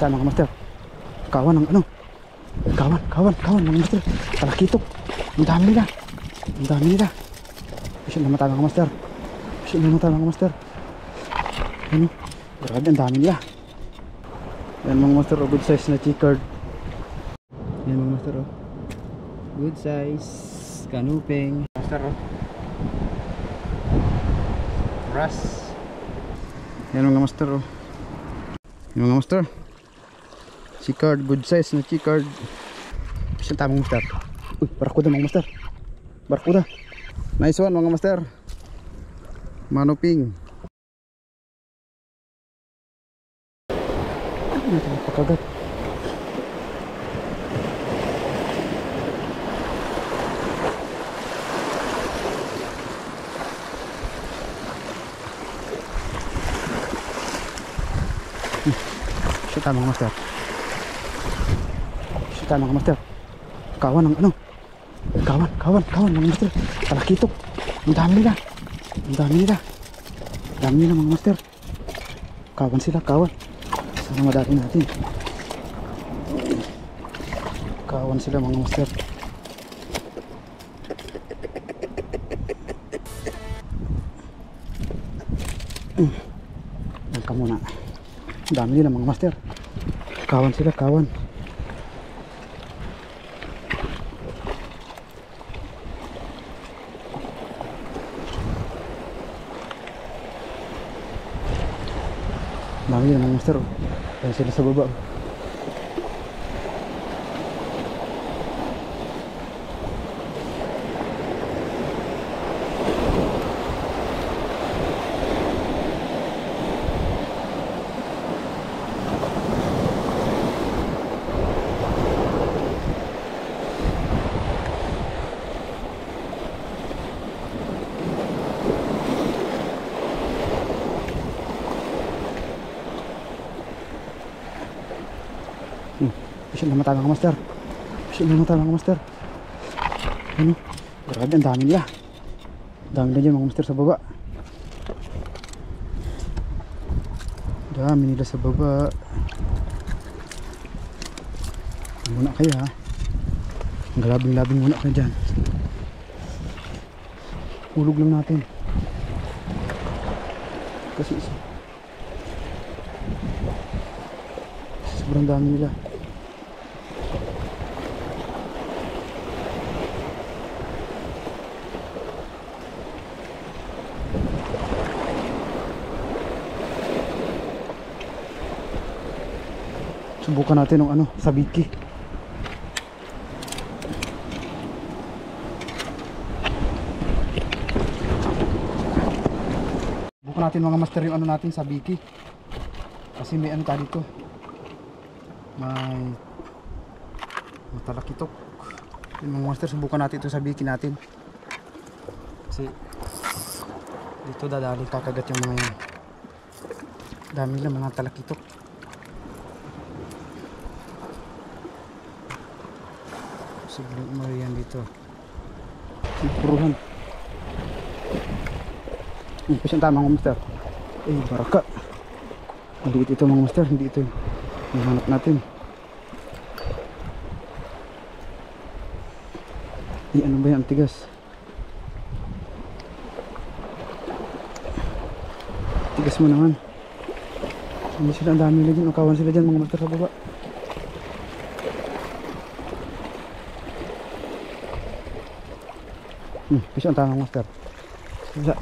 Kita mga master. Kawan ng ano? Kawan mga master. Talakitok. Ang dami nila. Ang dami nila. Pusin naman tayo mga master. Pusin naman tayo mga master. Ano? Grabe, ang dami nila. Yan mga master, oh, good size na chicard. Yan mga master, oh. Good size kanuping. Master, oh. Ras. Yan mga master, oh. Yan mga master. Chicard, good size na chicard. Pusin tayo mga master. Uy, barakuda mga master. Barakuda. Nice one mga master. Manuping. Pakagat. Shit mga master. Shit mga master. Kawan ng ano? Kawan mga master. Talakitok. Ang dami nila. Ang dami nila. Ang dami nila mga master. Kawan sila, kawan. Sana madali natin. Kawan sila mga master. Yan ka muna. Ang dami nila mga master. Kawan sila, kawan. Dami nila mga master. Ayan sila sa baba. Pusin naman tayo mga master. Pusin naman tayo mga master. Ano? Grabe, ang dami nila. Ang dami nila dyan mga master sa baba. Dami nila sa baba. Muna kayo ha. Galabing-labing muna kayo dyan. Ulog lang natin. Kasi sobrang dami nila. Subukan natin ng ano, sabiki. Subukan natin mga master yung ano natin, sabiki. Kasi may ano tayo dito. May talakitok. Yung mga master, subukan natin ito, sabiki natin. Kasi dito dadali kakagat yung mga yan. Dami lang mga talakitok. Siglang umarihan dito. Puruhan. Pasan tayo mga master. Baraka. Hindi ito mga master. Hindi ito yung hanap natin. Ano ba yan? Tigas. Tigas mo naman. Hindi sila, ang dami nila dyan. Kawan sila dyan mga master sa baba. Pisang tayo mga master. Bisa.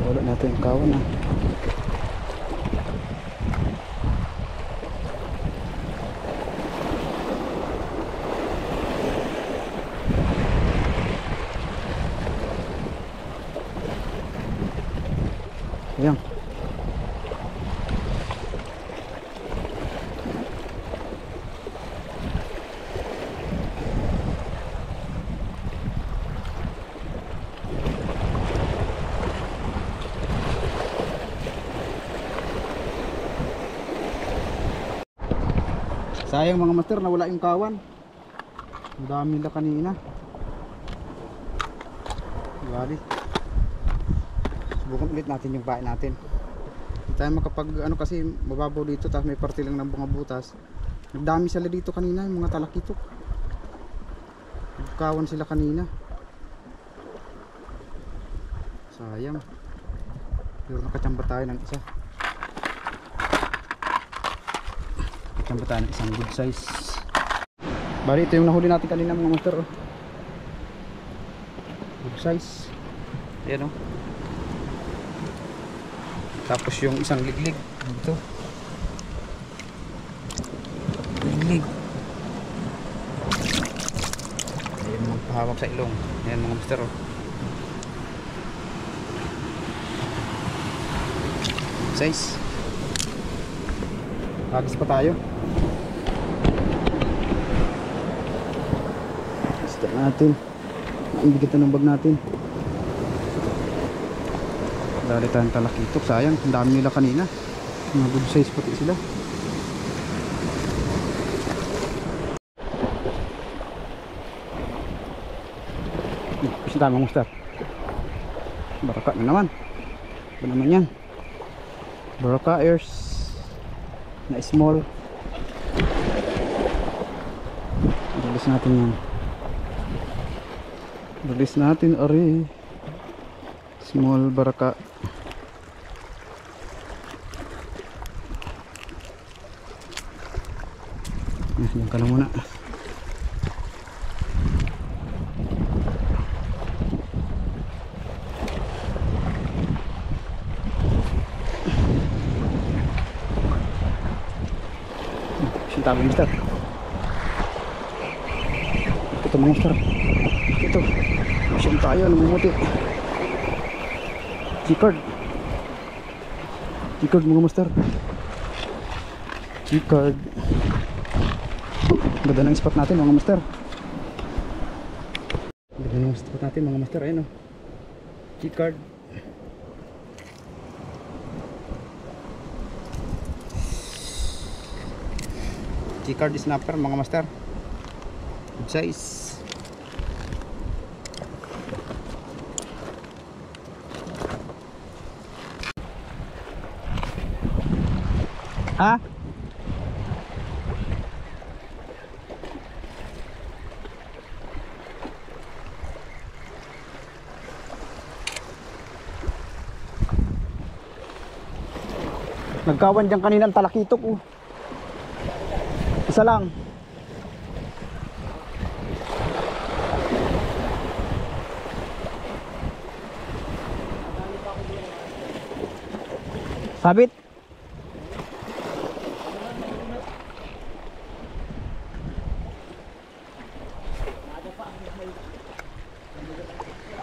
Wala natin yung kawan na. Ayan. Sayang mga master, nawala yung kawan. Ang dami nila kanina. Bali. Subukan ulit natin yung bahay natin. Hindi tayo makapag ano kasi mababaw dito, tapos may parte lang ng mga butas. Nagdami sila dito kanina, yung mga talakitok. Nagkawan sila kanina. Sayang. Pero nakachamba tayo ng isa. Nakachamba tayo ng isang good size. Bali, ito yung nahuli natin kanina mga master. Oh. Good size. Ayan o. Tapos yung isang liglig dito. Liglig. Ayan, magpahawak sa ilong. Ayan mga master o. Size. Hagis pa tayo. Start natin. Ang bigat ng bag natin. Dali tayong talakitok. Sayang, ang dami nila kanina. Mga good size pati sila. Kasi tamang master. Baraka na naman. Ba naman yan? Baraka airs na small. Release natin yan. Release natin ari. Small baraka. Yan ka na muna. Tabi mister. Ito mga mister. Ito. Masyong tayo. Namumuti. G-card. G-card mga mister. G-card. Ganda ng spot natin mga mister. Ganda ng spot natin mga mister. Ayan o. G-card. G-card snapper mga master. Good size. Ha? Nagkawan dyan kanina ang talakitok oh. Isa lang. Sabit.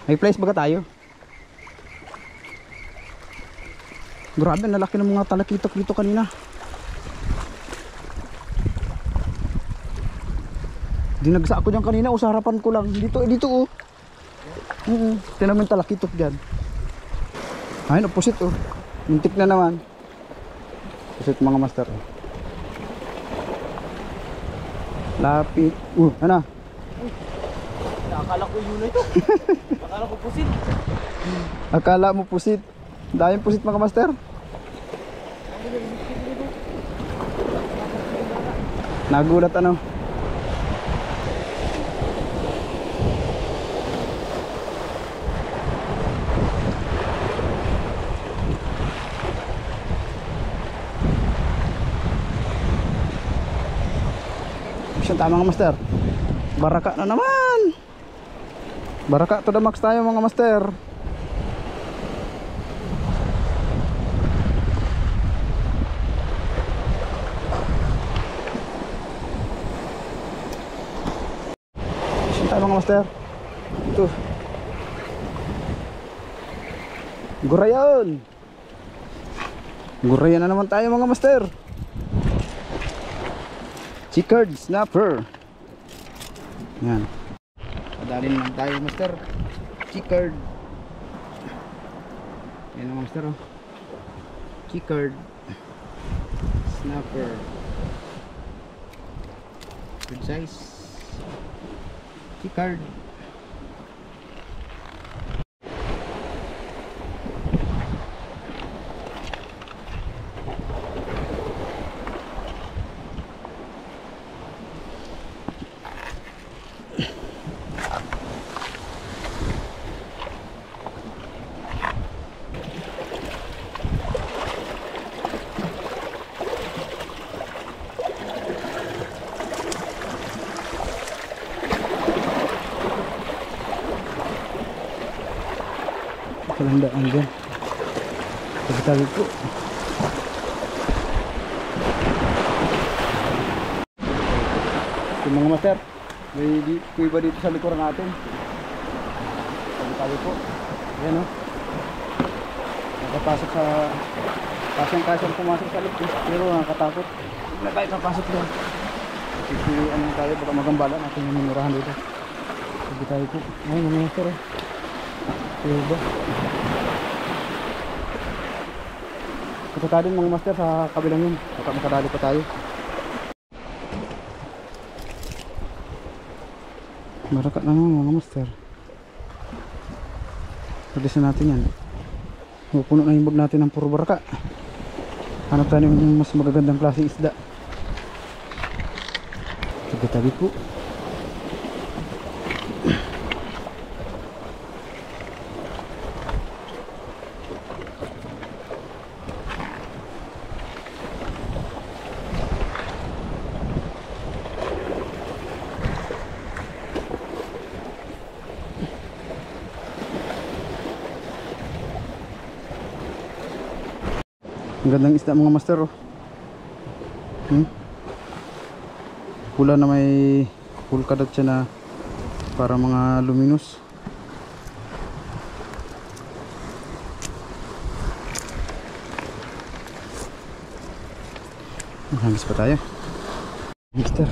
May place baga tayo? Grabe, nalaki ng mga talakitok dito kanina. Dinagsa ako dyan kanina, sa harapan ko lang. Dito oh. Tinamin talakitok dyan. Ayun, opposite oh. Muntik na naman. Opposite mga master. Lapit. Ano? Akala ko yun na ito. Akala ko pusit. Akala mo pusit. Dahil pusit mga master. Nagulat ano? Tama mga master. Baraka na naman. Baraka to the max tayo mga master. Tayo mga master. Ito. Gurayan. Gurayan na naman tayo mga master. G-card snapper. Yan. Padalin lang tayo master. G-card. Yan ang master oh. G-card snapper. Good size. Chicard. Kalandaan dyan. Pagkatawid po. Yung mga master, may iba dito sa likuran natin. Pagkatawid po. Ayan o. Nakapasok sa kasyang pumasok sa loob. Pero nakakatakot. Huwag na tayo napasok doon. Kasi ano tayo, baka magambala natin yung minurahan dito. Pagkatawid po. Ay, mga master o. Diba? Punta tayo mga master sa kabilang yun. Baka makadali pa tayo. Maraka naman mga master. Pagdisan natin yan. Pupuno na yung bag natin ng puro baraka. Hanap tayo yung mas magagandang klase isda. Tabi-tabi po. Ang gandang isda mga master oh. Pula na may pulkadat siya na para mga luminous. Hangis pa tayo master.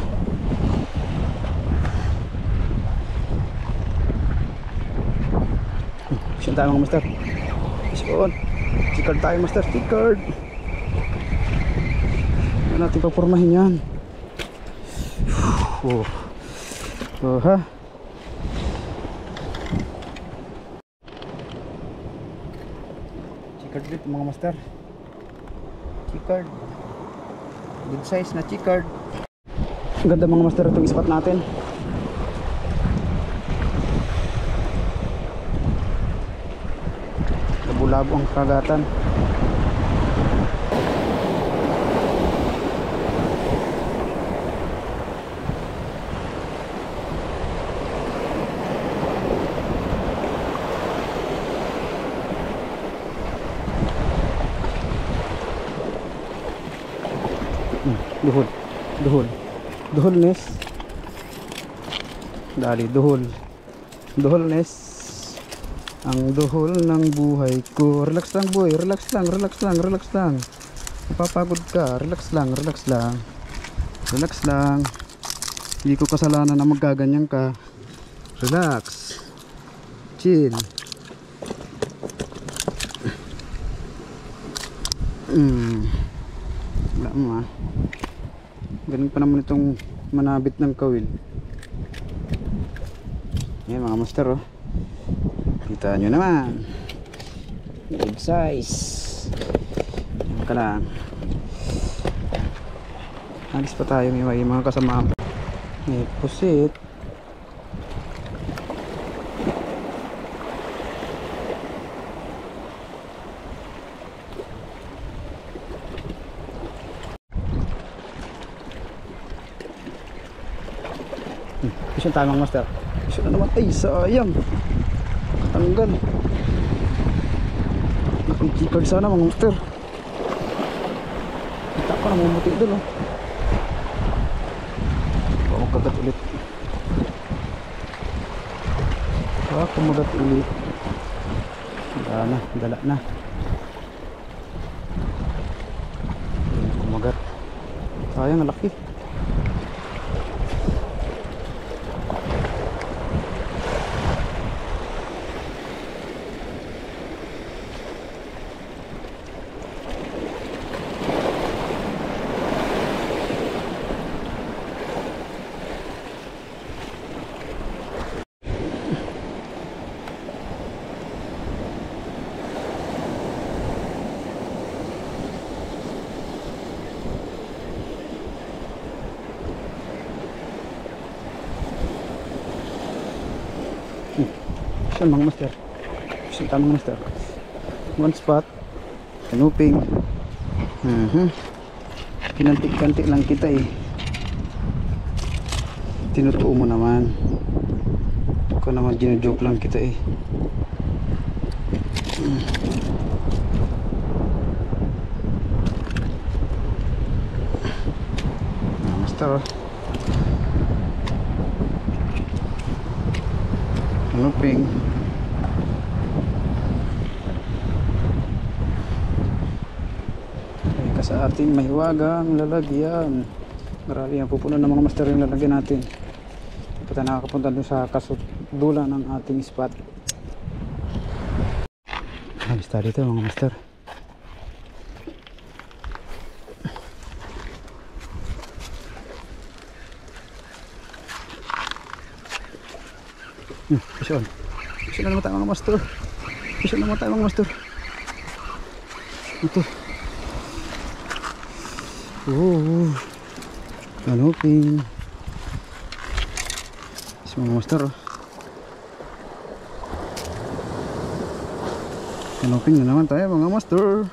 Siyan tayo mga master. Iskoon Chicard tayo master, Chicard. Ano natin papurmahin yan. Ha. Chicard ulit mga master. Chicard. Good size na Chicard. Ang ganda mga master itong spot natin. Labo ang kagatan. Duhol nes. Dali duhol nes. Ang duhol ng buhay ko. Relax lang boy, relax lang. Napapagod ka, relax lang. Hindi ko kasalanan na magkaganyan ka. Relax. Chill. Wala mo ah. Galing pa naman itong manabit ng kawil. Ayan mga master oh. Kita nyo naman. Big size. Yan ka lang. Alis pa tayo. May mga kasama. May pusit. Isyon tayo mga master. Isyon na naman. Ay sayang. Tanggal. Nakikikard sana mga master. Kita ko namumuti doon oh. Kumagat ulit. Kumagat ulit. Dala na. Kumagat. Sayang, laki. Fish on mga master. Fish on tayo mga master. One spot. Kanuping. Kinantik-kantik lang kita eh. Tinutuo mo naman. Ako naman ginujoke lang kita eh. Master oh. Kanuping. Sa ating mahiwagang lalagyan. Marami ang pupuno ng mga master yung lalagyan natin. Hindi pa nakakapunta dun sa kasudula ng ating spot. Ayos tayo dito mga master. Fish on. Fish on na naman tayo mga master. Fish on na naman tayo mga master. Ito. Kanuping. Si mga master oh. Kanuping na naman tayo mga master.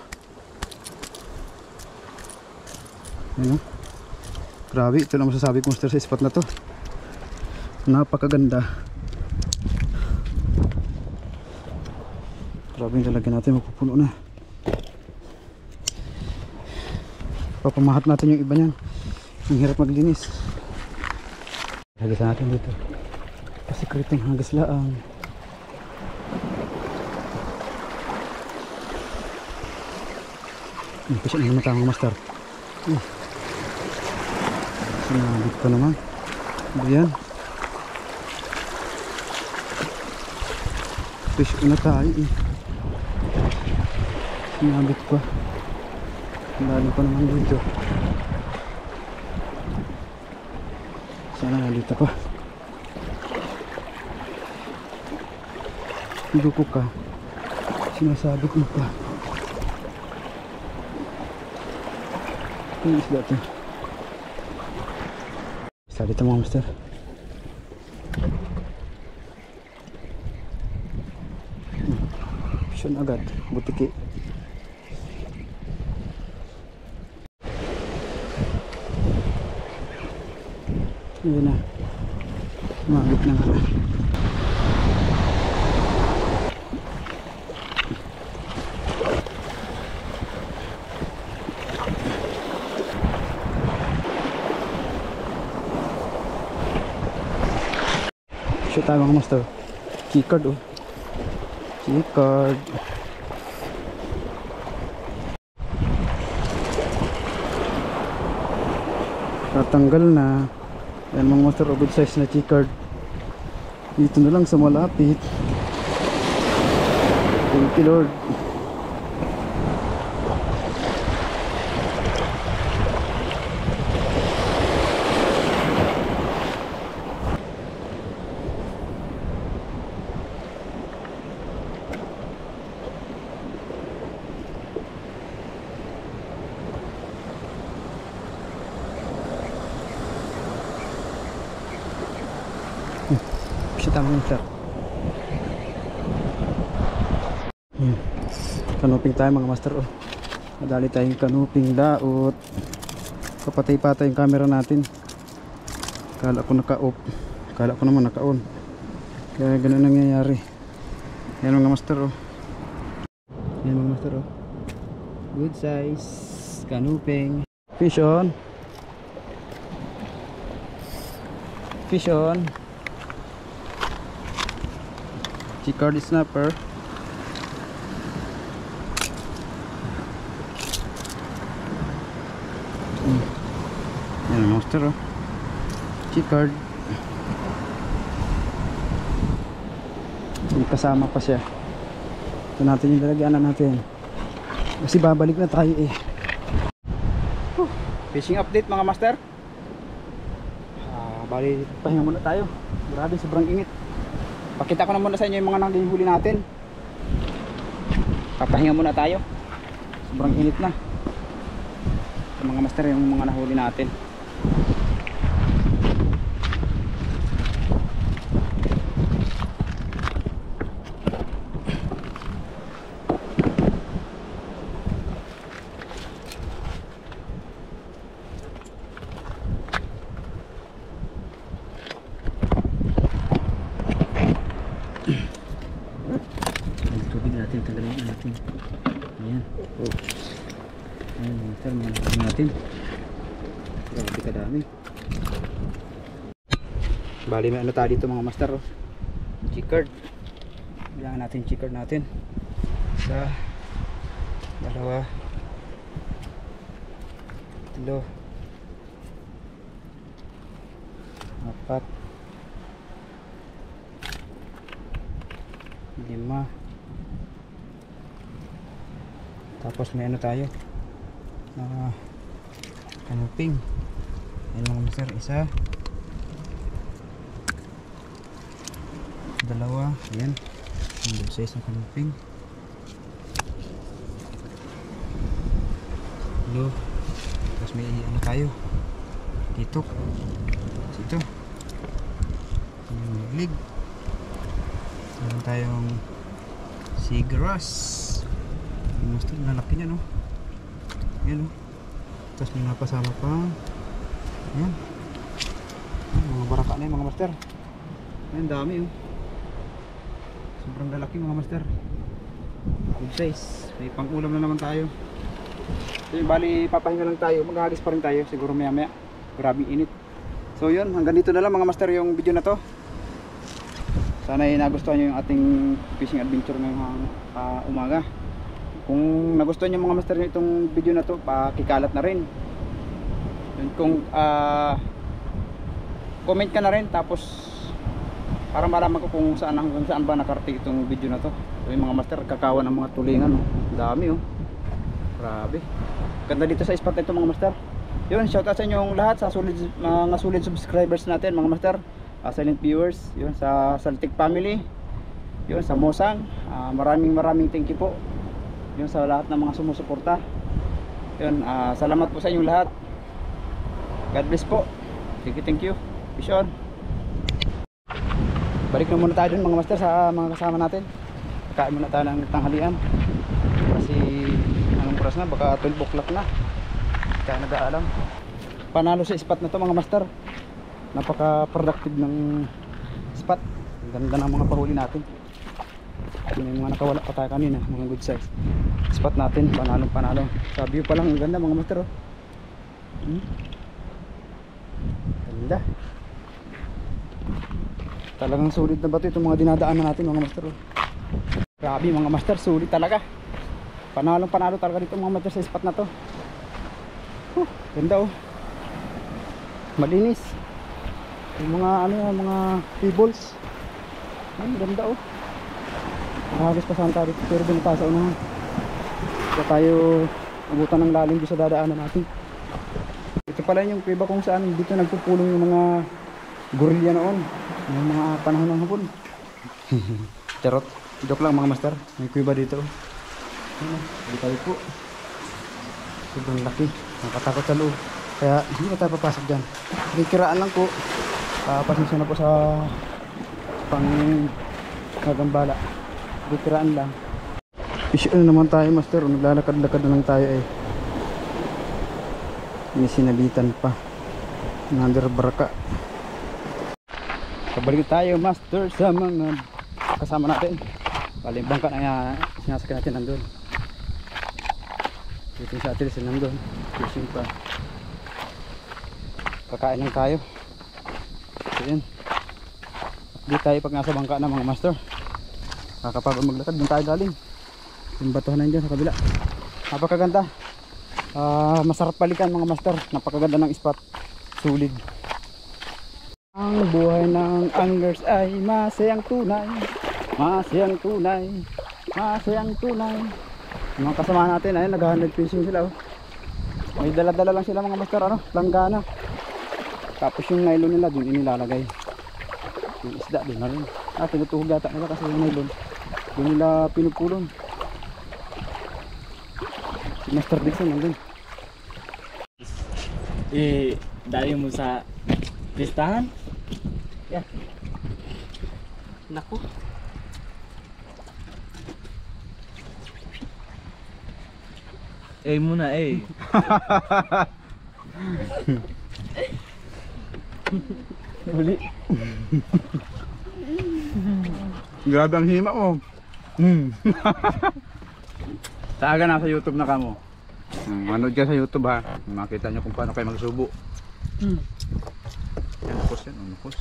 Ayan oh. Grabe, ito lang masasabi ko master sa spot na to. Napakaganda. Grabe yung lalagyan natin, mapupuno na. Papamahat natin yung iba niyan. Ang hirap maglinis. Hagasan natin dito. Pasikreteng hagas laang. Kasi ang naman tamang master. Sinabit ko naman. Ayan. Fish na tayo eh. Sinabit ko. Lalim pa naman dito. Sana nalita pa. Duko ka. Sinasabit mo pa. Ang isda ito. Isa dito mga master. Pisyon agad. Butiki. Yun na. Mabit na nga. Siya tayo mga master. Keycard oh. Keycard. Tatanggal na. Yan mga master, good size na keycard. Dito na lang sa malapit. Thank you Lord. Kasi tama yung flat. Kanuping tayo mga master oh. Madali tayong kanuping daot. Kapatay-patay yung camera natin. Kala ko naka-off. Kala ko naman naka-on. Kaya ganun nangyayari. Yan mga master oh. Yan mga master oh. Good size kanuping. Fish on. Fish on. Keycard snapper. Yan ang monster oh. Keycard. Kasama pa siya. Ito natin yung lalagyanan natin. Kasi babalik na tayo eh. Fishing update mga master. Bali pahinga muna tayo. Grabe sobrang init. Pakita ko na muna sa inyo yung mga naghihuli natin. Papahinga muna tayo. Sobrang init na. Ito mga master yung mga nahuli natin. natin. Ayan. Ayan mga master, mga nahuli natin. Grabe kadami. Bali may ano tayo dito mga master, oh. Chicard. Bilangan natin chicard natin. Isa, dalawa, tatlo, apat, lima. Tapos may ano tayo, kanuping. Ayan mga master, isa, dalawa, ayan, yung size ng kanuping. Hello. Tapos may ano tayo, titok. Ito yung liglig. Meron tayong seagrass. Yung master, lalaki niya, no? Yan, no? Tapos may napasama pa. Ayan. Mga baraka na yung mga master. Ayan, dami, oh. Sobrang lalaki mga master. Good size. May pang ulam na naman tayo. So yun, bali papahinga lang tayo. Maghahagis pa rin tayo siguro maya maya. Grabing init. So yun, hanggang dito na lang mga master yung video na to. Sana ay nagustuhan nyo yung ating fishing adventure ngayong umaga. Kung nagustuhan nyo mga master itong video na to, pakikalat na rin. Yun, kung comment ka na rin, tapos para malaman ko kung saan hanggang saan ba nakarating itong video na to. So yung mga master, kakawan ng mga tulingan, oh. Dami, oh. Grabe. Ganda dito sa spot na ito mga master. Yun, shoutout sa inyong lahat, sa mga solid subscribers natin mga master, silent viewers, yun, sa Saltic family, yun, sa Mosang, maraming thank you po, yun, sa lahat ng mga sumusuporta. Yun, salamat po sa inyong lahat. God bless po. Thank you. Peace on. Balik na muna tayo dun mga master sa mga kasama natin. Kain muna tayo ng tanghalian kasi anong oras na, baka 12 o'clock na. Kaya nag-aalam. Panalo sa spot na to mga master. Napaka productive ng spot. Ang ganda ng mga pahuli natin. May mga nakawala pa tayo kanina, mga good size. Spot natin, panalo. Sa view pa lang, ang ganda mga master, oh. Ganda. Talagang sulit na ba ito, itong mga dinadaanan natin mga master, oh. Grabe mga master, sulit talaga. Panalo talaga dito mga master sa spot na to. Ganda, oh. Malinis. Yung mga ano, mga pebbles. Ganda, oh. Nakagis pa saan tayo, pero doon tayo sa unahan. Kaya tayo abutan ng lalim doon sa dadaanan natin. Ito pala yung kuweba kung saan dito nagpupulong yung mga gorilla noon, yung mga panahon ng hapon. Charot, joke lang mga master. May kuweba dito. Hindi tayo po. Sobrang laki, nakatakot sa loob. Kaya hindi na tayo papasok dyan. Kiraan lang po. Pasensya na po sa pang gagambala. Kiraan lang. Fish on naman tayo master. Naglalakad-lakad na lang tayo eh. May sinabitan pa. Another baraka. Pabalik tayo master sa mga kasama natin. Bali bangka na sinasakyan natin nandun. Dito sa atin sila nandun. Fishing pa. Kakain lang tayo. So yun. Di tayo pag nasa bangka na mga master. Kakapagod maglakad. Doon tayo galing. Yung batuhan na dyan sa kabila. Napakaganda. Masarap balikan mga master. Napakaganda ng spot. Sulit. Ang buhay ng anglers ay masayang tunay. Masayang tunay. Masayang tunay. Mga kasama natin ay nag-100 fishing sila, oh. May dala-dala lang sila mga master, ano, langgana. Tapos yung nylon nila dun inilalagay. Yung isda dun na rin. Tinutuhog yata nila kasi yung nylon dun nila pinupulong. Si Master Dixon nandun. Dali mo sa listahan? Yeah. Naku. Muna Huli. Grabe ang hima mo. Sa aga nasa YouTube na kamo. Manood ka sa YouTube ha. Makita nyo kung paano kayo magsubo. Yan, ukos yan. Ukos.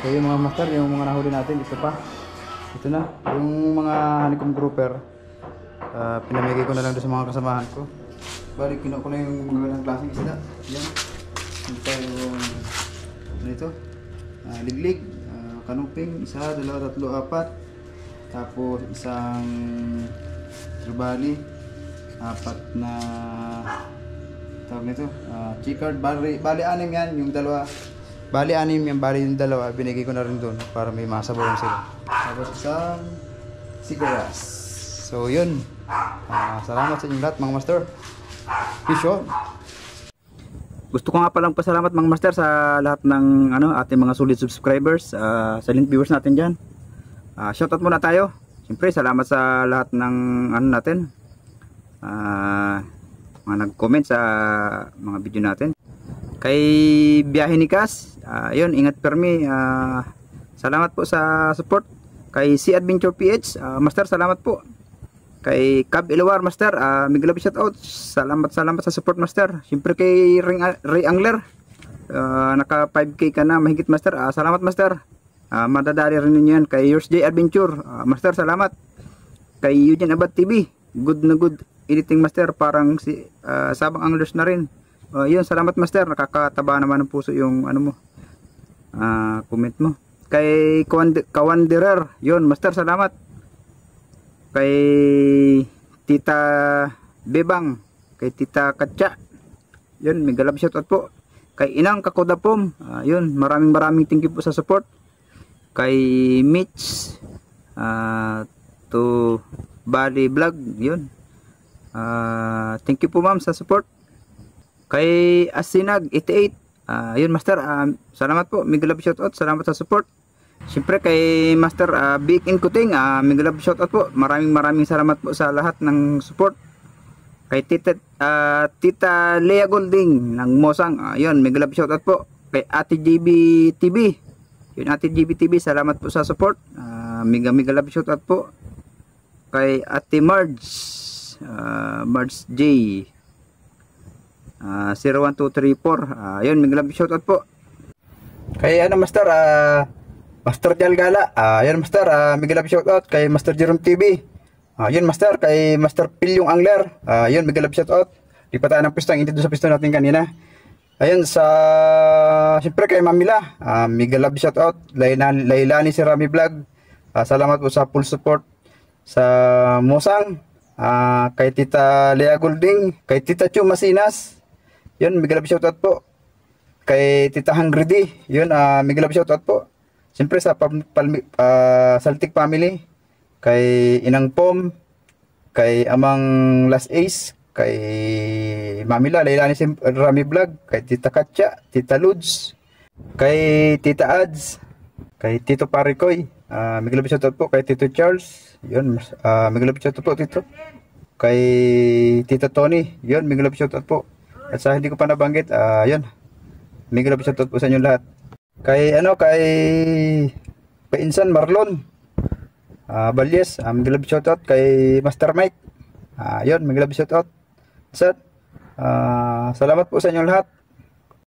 So yung mga master, yung mga nahuli natin, ito pa. Ito na, yung mga honeycomb grouper. Pinamigay ko na lang doon sa mga kasamahan ko. Balik, kinuha ko na yung mga klaseng isda. Yan. Ito yung, ano ito? Liglig, kanuping, isa, dalawa, tatlo, apat. Tapos isang tribali, apat na tawag nito, chicard, bali anim yan, yung dalawa. Bali anim yan, bali yung dalawa, binigay ko na rin doon para may masabawan sila. Tapos isang siguras. So yun, salamat sa inyong lahat mga master. Peace out. Gusto ko nga palang pasalamat mga master sa lahat ng ating mga solid subscribers, silent viewers natin dyan. Shoutout muna tayo. Siyempre salamat sa lahat ng natin, mga nag-comment sa mga video natin. Kay Biyahe ni Kas, yun, ingat permi, salamat po sa support. Kay Si Adventure PH, master, salamat po. Kay Cab Ilawar, master, mega love shoutout, salamat sa support master. Siyempre kay Ray Angler, naka 5k ka na mahigit master, salamat master. Madadali rin ninyo yan. Kay Yours J Adventure, master, salamat. Kay Eugene Abad TV, good na good editing master, parang si Sabang Anglers na rin. Yun, salamat master, nakakataba naman ng puso yung comment mo. Kay Kawanderer, yun master, salamat. Kay Tita Bebang, kay Tita Katya, yun, mega love shoutout po. Kay Inang Kakodapom, yun, maraming thank you po sa support. Kay Mitch to Bali Vlog, yun, thank you po ma'am sa support. Kay Asinag 88, yun master, salamat po, mega love shoutout, salamat sa support. Siyempre kay Master Big in Kuting, mega love shoutout po, maraming salamat po sa lahat ng support. Kay Tita Lea Golding ng Mosang, yun, mega love shoutout po. Kay Ate GB TV, yun, Ate GB TV, salamat po sa support, mega love shoutout po. Kay Ate Marge J 01234, yun, mega love shoutout po. Kay master, Master Jalgala, yun master, mega love shoutout. Kay Master Jerome TV, yun master. Kay Master Pilyong Angler, yun, mega love shoutout. Di pa tayo ng pistong, hindi doon sa piston natin kanina. Ayun, siyempre kay Mamila, mega love shoutout. Lailani si Rami Vlog, salamat po sa full support. Sa Mosang, kay Tita Lea Golding, kay Tita Chu Masinas, yun, mega love shoutout po. Kay Tita Hungry D, yun, mega love shoutout po. Siyempre sa Saltik family, kay Inang Pom, kay Amang Last Ace, kay Mamila, Lailani si Rami Vlog, kay Tita Katya, Tita Ludes, kay Tita Ads, kay Tito Parikoy, mega love shoutout po. Kay Tito Charles, yun, mega love shoutout po Tito. Kay Tita Tony, yun, mega love shoutout po. At sa hindi ko pa nabanggit, yun, mega love shoutout po sa inyo lahat. Kay Insan Marlon Balyes, mega love shoutout. Kay Master Mike, yun, mega love shoutout. Salamat po sa inyo lahat.